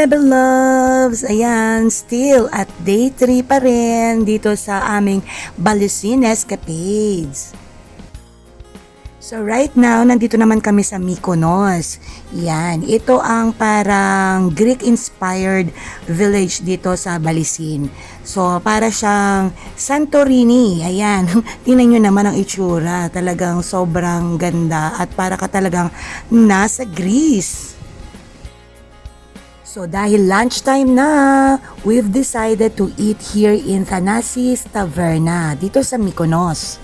Bebe Loves! Ayan, still at day 3 pa rin dito sa aming Balusin Escapades. So right now, nandito naman kami sa Mykonos. Yan, ito ang parang Greek-inspired village dito sa Balisin. So para siyang Santorini. Ayan, tingnan nyo naman ang itsura. Talagang sobrang ganda at para ka talagang nasa Greece. So dahil lunchtime na, we've decided to eat here in Thanasis Taverna dito sa Mykonos.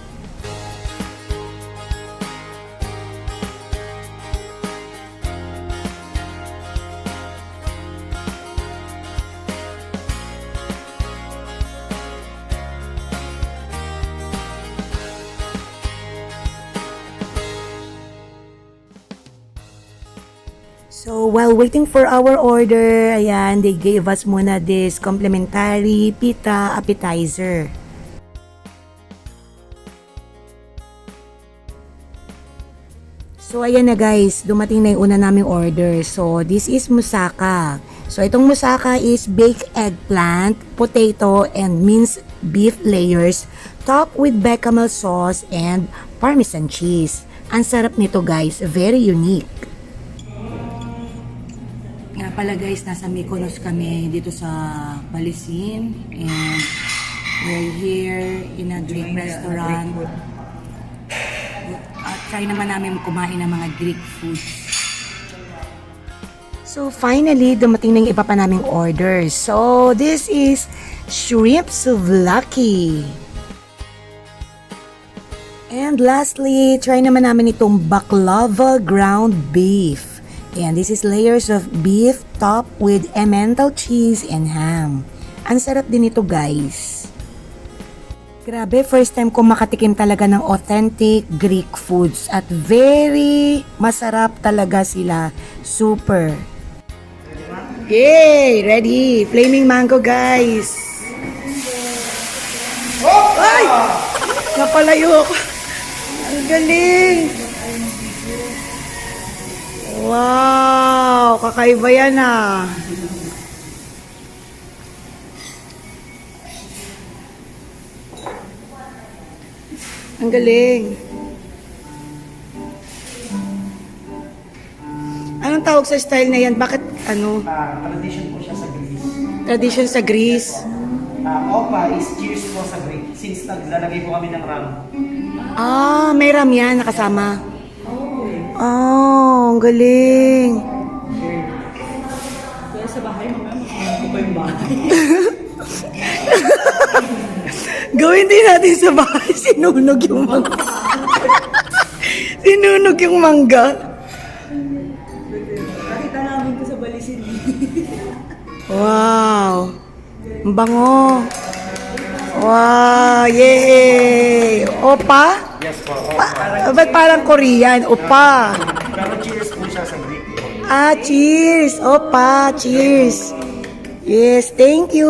So, while waiting for our order, ayan, they gave us muna this complimentary pita appetizer. So, ayan na guys, dumating na yung una naming order. So, this is moussaka. So, itong moussaka is baked eggplant, potato, and minced beef layers topped with bechamel sauce and parmesan cheese. Ang sarap nito guys, very unique. Nga pala guys, nasa Mykonos kami dito sa Balisin and we're here in a Greek restaurant. Try naman namin kumain ng mga Greek food. So finally, dumating na yung iba pa naming order. So this is shrimp souvlaki. And lastly, try naman namin itong baklava ground beef. And this is layers of beef topped with emmental cheese and ham. Ang sarap din ito guys. Grabe, first time ko makatikim talaga ng authentic Greek foods at very masarap talaga sila. Super. Yay! Ready! Flaming mango guys! Ay! Napalayo ko. Ang galing! Wow! Kakaiba yan ah! Ang galing! Anong tawag sa style na yan? Bakit ano? Tradition po siya sa Greece. Tradition sa Greece? Opa is cheers po sa Greek. Since naglalagay po kami ng ram. Ah, may ram yan nakasama. Oh, ang galing. Kaya sa bahay, mamaya ko pa yung bahay. Gawin din natin sa bahay. Sinunog yung mangga. Sinunog yung mangga. Nakita namin ko sa Balisin. Wow. Ang bango. Wow, yay. Opa? Yes po. Ba't parang Korean? Opa. Pero cheers po siya sa Greek. Ah, cheers. Opa, cheers. Yes, thank you.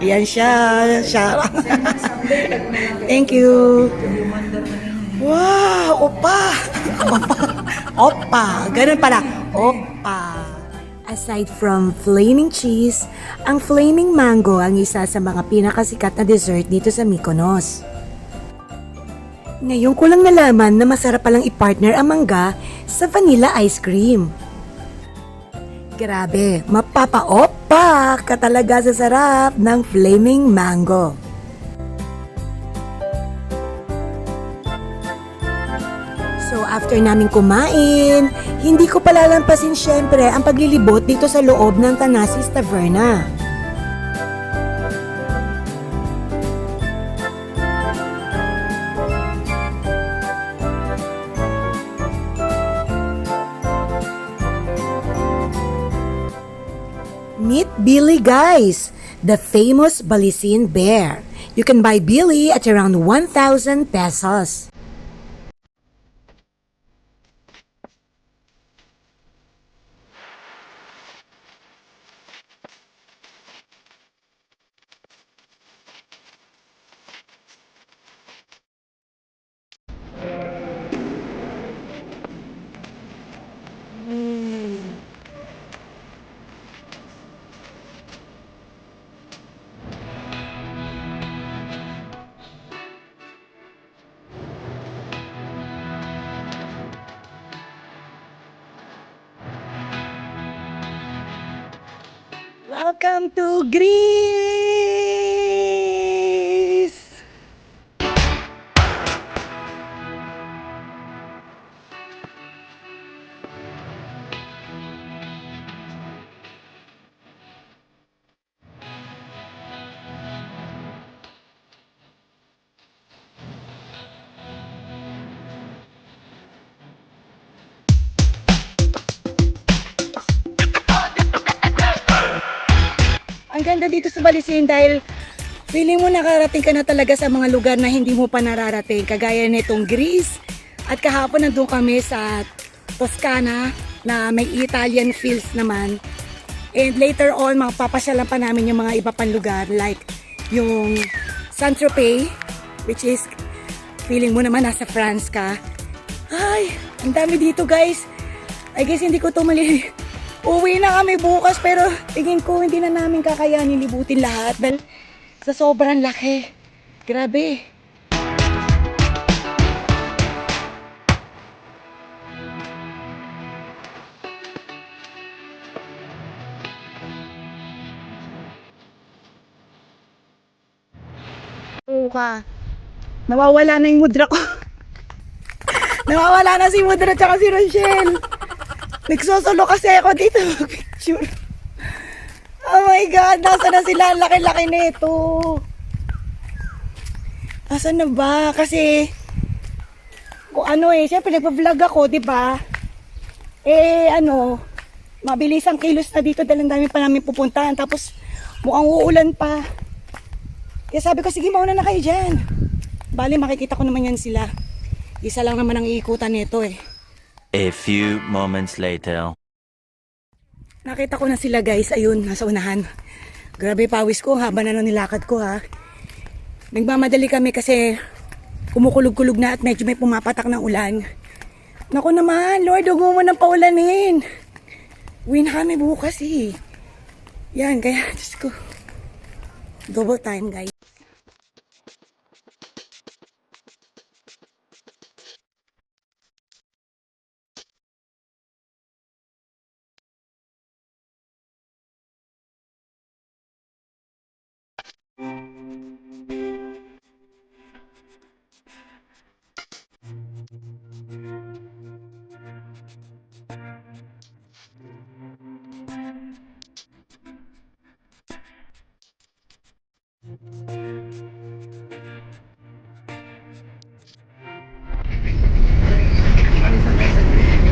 Yan siya. Thank you. Wow, opa. Opa. Ganun pala. Opa. Aside from flaming cheese, ang flaming mango ang isa sa mga pinakasikat na dessert dito sa Mykonos. Ngayon ko lang nalaman na masarap palang i-partner ang mangga sa vanilla ice cream. Grabe, mapapa-opa ka talaga sa sarap ng flaming mango. So after namin kumain, hindi ko palalampasin syempre ang paglilibot dito sa loob ng Thanasis Taverna. Meet Billy guys, the famous Balisin bear. You can buy Billy at around 1,000 pesos. Welcome to Greece! Ang ganda dito sa Balisin dahil feeling mo nakarating ka na talaga sa mga lugar na hindi mo pa nararating. Kagaya nitong Greece. At kahapon nandun kami sa Toscana na may Italian feels naman. And later on, mapapasyalan pa namin yung mga iba pang lugar like yung Saint-Tropez, which is feeling mo naman nasa France ka. Ay, ang dami dito guys. I guess hindi ko to Uwi na kami bukas pero tingin ko hindi na namin kakayanin libutin lahat dahil sa sobrang laki. Grabe. Ka. Nawawala na yung mudra ko. Nawawala na si Mudra tsaka si Rochelle. Nagsosolo kasi ako dito mag-picture. Oh my God, nasa na sila? Ang laki-laki nito. Asan na ba? Kasi, kung ano syempre nagpa-vlog ako, di ba? Mabilis ang kilos na dito dahil ang dami pa namin pupuntahan. Tapos, mukhang uulan pa. Kaya sabi ko, sige mauna na kayo dyan. Bali, makikita ko naman yan sila. Isa lang naman ang iikutan nito A few moments later. Nakita ko na sila guys, ayun, nasa unahan. Grabe pawis ko, haba na ng nilakad ko ha. Nagmamadali kami kasi kumukulog-kulog na at medyo may pumapatak ng ulan. Naku naman, Lord, huwag mo nang paulanin. Uwi na kami bukas Yan, kaya, Diyos ko. Double time guys.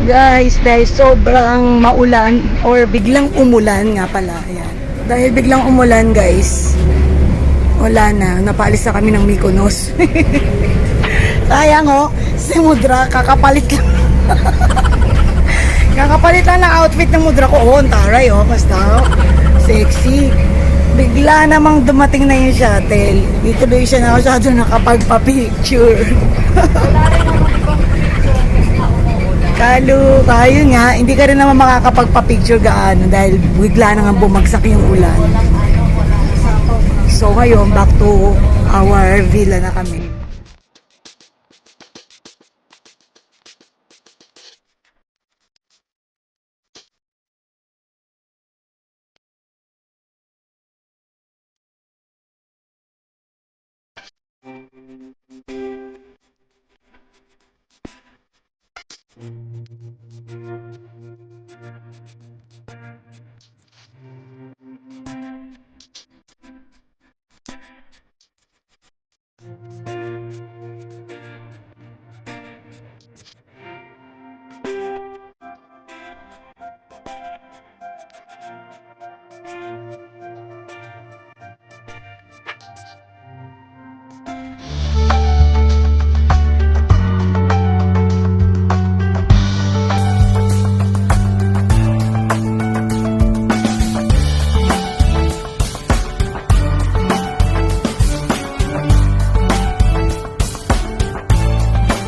Guys, dahil sobrang maulan or biglang umulan nga pala. Ayan. Dahil biglang umulan guys, wala na. Napaalis na kami ng Mykonos. Sayang si Mudra, kakapalit lang. Kakapalit lang ng outfit ng Mudra ko. Ang taray basta sexy. Bigla namang dumating na yung shuttle. Dito doon siya na masyado nakapagpa-picture. Kayo nga, hindi ka rin naman makakapagpa-picture gaano dahil bigla na nga bumagsak yung ulan. So ngayon, back to our villa na kami.